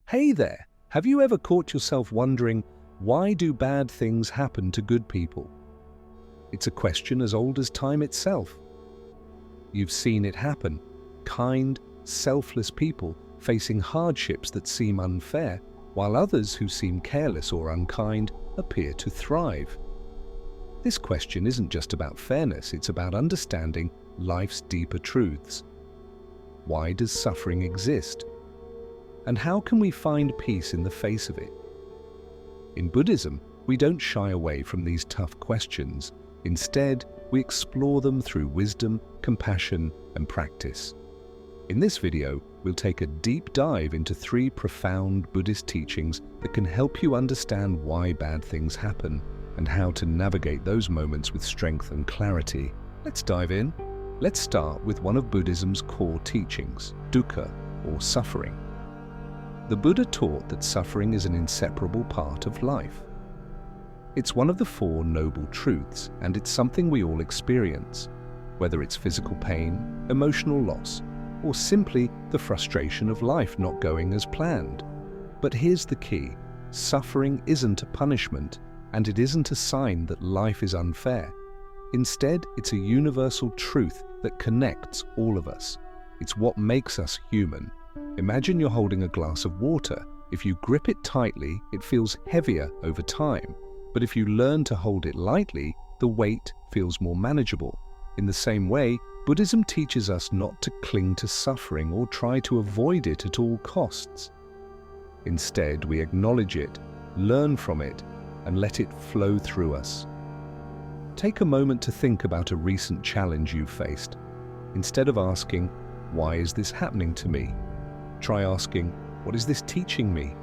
Hey there! Have you ever caught yourself wondering, why do bad things happen to good people? It's a question as old as time itself. You've seen it happen. Kind, selfless people facing hardships that seem unfair, while others who seem careless or unkind appear to thrive. This question isn't just about fairness, it's about understanding life's deeper truths. Why does suffering exist? And how can we find peace in the face of it? In Buddhism, we don't shy away from these tough questions. Instead, we explore them through wisdom, compassion, and practice. In this video, we'll take a deep dive into 3 profound Buddhist teachings that can help you understand why bad things happen and how to navigate those moments with strength and clarity. Let's dive in. Let's start with one of Buddhism's core teachings, dukkha, or suffering. The Buddha taught that suffering is an inseparable part of life. It's one of the 4 noble truths, and it's something we all experience, whether it's physical pain, emotional loss, or simply the frustration of life not going as planned. But here's the key: suffering isn't a punishment, and it isn't a sign that life is unfair. Instead, it's a universal truth that connects all of us. It's what makes us human. Imagine you're holding a glass of water. If you grip it tightly, it feels heavier over time. But if you learn to hold it lightly, the weight feels more manageable. In the same way, Buddhism teaches us not to cling to suffering or try to avoid it at all costs. Instead, we acknowledge it, learn from it, and let it flow through us. Take a moment to think about a recent challenge you faced. Instead of asking, "Why is this happening to me?" try asking, "What is this teaching me?"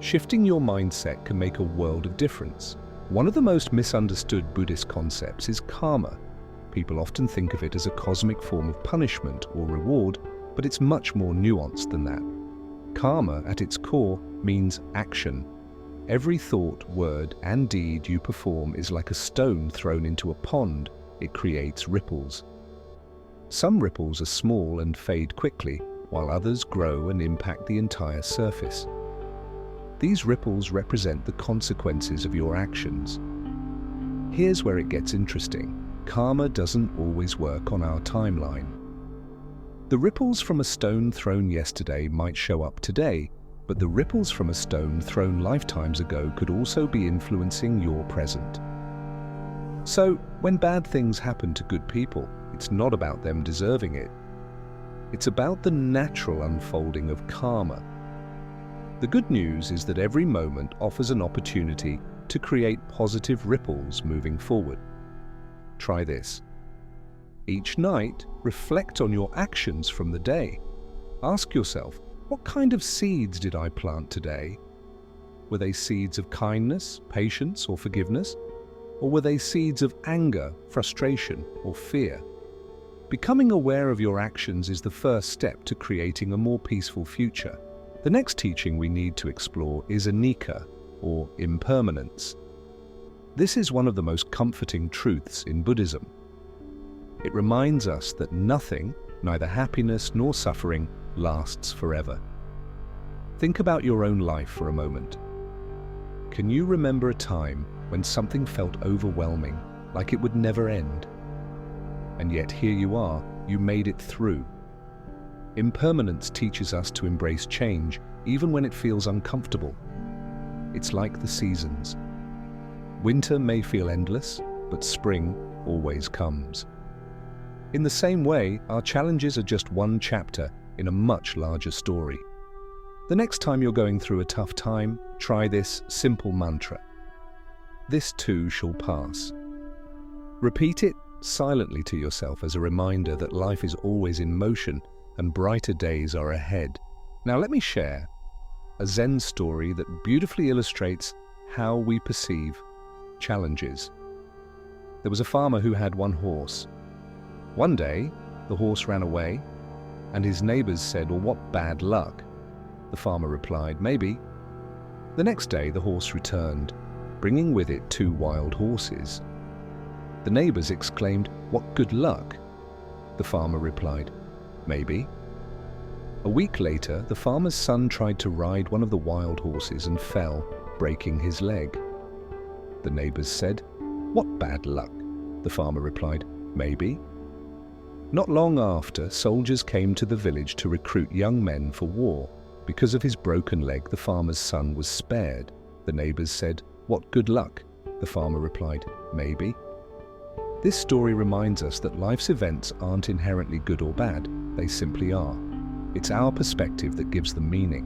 Shifting your mindset can make a world of difference. One of the most misunderstood Buddhist concepts is karma. People often think of it as a cosmic form of punishment or reward, but it's much more nuanced than that. Karma, at its core, means action. Every thought, word, and deed you perform is like a stone thrown into a pond. It creates ripples. Some ripples are small and fade quickly, while others grow and impact the entire surface. These ripples represent the consequences of your actions. Here's where it gets interesting. Karma doesn't always work on our timeline. The ripples from a stone thrown yesterday might show up today, but the ripples from a stone thrown lifetimes ago could also be influencing your present. So, when bad things happen to good people, it's not about them deserving it. It's about the natural unfolding of karma. The good news is that every moment offers an opportunity to create positive ripples moving forward. Try this. Each night, reflect on your actions from the day. Ask yourself, what kind of seeds did I plant today? Were they seeds of kindness, patience, or forgiveness? Or were they seeds of anger, frustration, or fear? Becoming aware of your actions is the first step to creating a more peaceful future. The next teaching we need to explore is anicca, or impermanence. This is one of the most comforting truths in Buddhism. It reminds us that nothing, neither happiness nor suffering, lasts forever. Think about your own life for a moment. Can you remember a time when something felt overwhelming, like it would never end? And yet here you are, you made it through. Impermanence teaches us to embrace change, even when it feels uncomfortable. It's like the seasons. Winter may feel endless, but spring always comes. In the same way, our challenges are just one chapter in a much larger story. The next time you're going through a tough time, try this simple mantra. This too shall pass. Repeat it silently to yourself as a reminder that life is always in motion and brighter days are ahead. Now let me share a Zen story that beautifully illustrates how we perceive challenges. There was a farmer who had one horse. One day, the horse ran away, and his neighbors said, "Well, what bad luck?" The farmer replied, "Maybe." The next day, the horse returned, bringing with it 2 wild horses. The neighbors exclaimed, "What good luck?" The farmer replied, "Maybe." A week later, the farmer's son tried to ride one of the wild horses and fell, breaking his leg. The neighbors said, "What bad luck?" The farmer replied, "Maybe." Not long after, soldiers came to the village to recruit young men for war. Because of his broken leg, the farmer's son was spared. The neighbors said, "What good luck?" The farmer replied, "Maybe." This story reminds us that life's events aren't inherently good or bad, they simply are. It's our perspective that gives them meaning.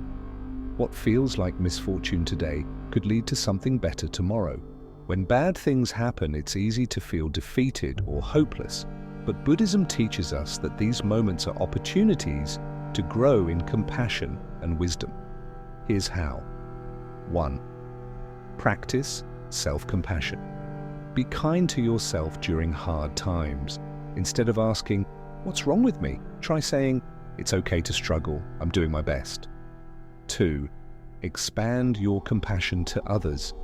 What feels like misfortune today could lead to something better tomorrow. When bad things happen, it's easy to feel defeated or hopeless, but Buddhism teaches us that these moments are opportunities to grow in compassion and wisdom. Here's how. 1. Practice self-compassion. Be kind to yourself during hard times. Instead of asking, "What's wrong with me?" try saying, "It's okay to struggle, I'm doing my best." 2. Expand your compassion to others.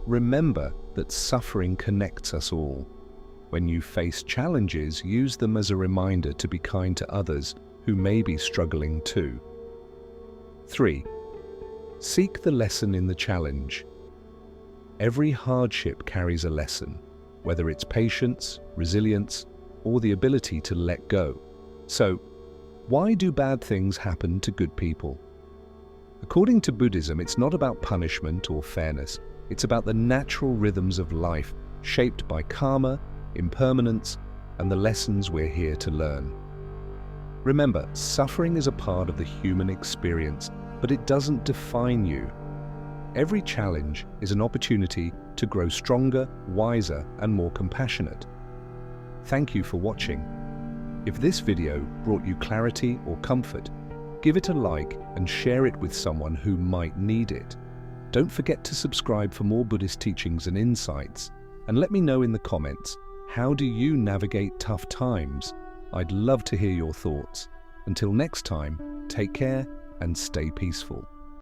Remember that suffering connects us all. When you face challenges, use them as a reminder to be kind to others who may be struggling too. 3. Seek the lesson in the challenge. Every hardship carries a lesson, whether it's patience, resilience, or the ability to let go. So, why do bad things happen to good people? According to Buddhism, it's not about punishment or fairness. It's about the natural rhythms of life, shaped by karma, impermanence, and the lessons we're here to learn. Remember, suffering is a part of the human experience, but it doesn't define you. Every challenge is an opportunity to grow stronger, wiser, and more compassionate. Thank you for watching. If this video brought you clarity or comfort, give it a like and share it with someone who might need it. Don't forget to subscribe for more Buddhist teachings and insights, and let me know in the comments, how do you navigate tough times? I'd love to hear your thoughts. Until next time, take care and stay peaceful.